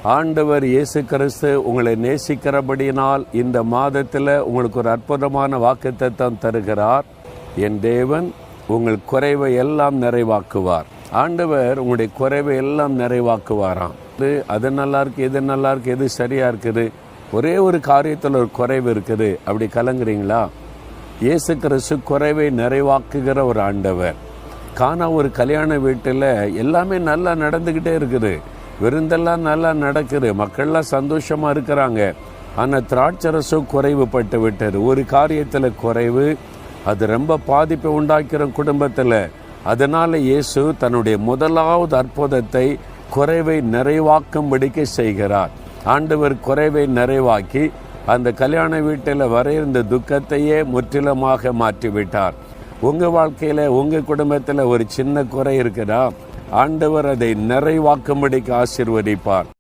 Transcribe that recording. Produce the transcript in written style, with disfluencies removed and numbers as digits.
ஆண்டவர் இயேசு கிறிஸ்து உங்களை நேசிக்கிறபடியினால் இந்த மாதத்தில் உங்களுக்கு ஒரு அற்புதமான வாக்குத்தத்தம் தருகிறார். என் தேவன் உங்கள் குறைவை எல்லாம் நிறைவாக்குவார். ஆண்டவர் உங்களுடைய குறைவை எல்லாம் நிறைவாக்குவாராம். அது நல்லா இருக்கு, இது நல்லா இருக்கு, எது சரியா இருக்குது, ஒரே ஒரு காரியத்தில் ஒரு குறைவு இருக்குது, அப்படி கலங்குறீங்களா? இயேசு கிறிஸ்து குறைவை நிறைவாக்குகிற ஒரு ஆண்டவர். கானா ஒரு கல்யாண வீட்டில் எல்லாமே நல்லா நடந்துக்கிட்டே இருக்குது, விருந்தெல்லாம் நல்லா நடக்குது, மக்கள்லாம் சந்தோஷமா இருக்கிறாங்க. ஆனால் திராட்சரசம் குறைவு பட்டு விட்டது. ஒரு காரியத்தில் குறைவு, அது ரொம்ப பாதிப்பை உண்டாக்கிற குடும்பத்தில். அதனால இயேசு தன்னுடைய முதலாவது அற்புதத்தை குறைவை நிறைவாக்கும்படிக்கு செய்கிறார். ஆண்டவர் குறைவை நிறைவாக்கி அந்த கல்யாண வீட்டில் வர இருந்த துக்கத்தையே முற்றிலுமாக மாற்றிவிட்டார். உங்கள் வாழ்க்கையில், உங்கள் குடும்பத்தில் ஒரு சின்ன குறை இருக்குதா? ஆண்டவர் அதை நிறைவாக்கும்படிக்கு ஆசீர்வதிப்பார்.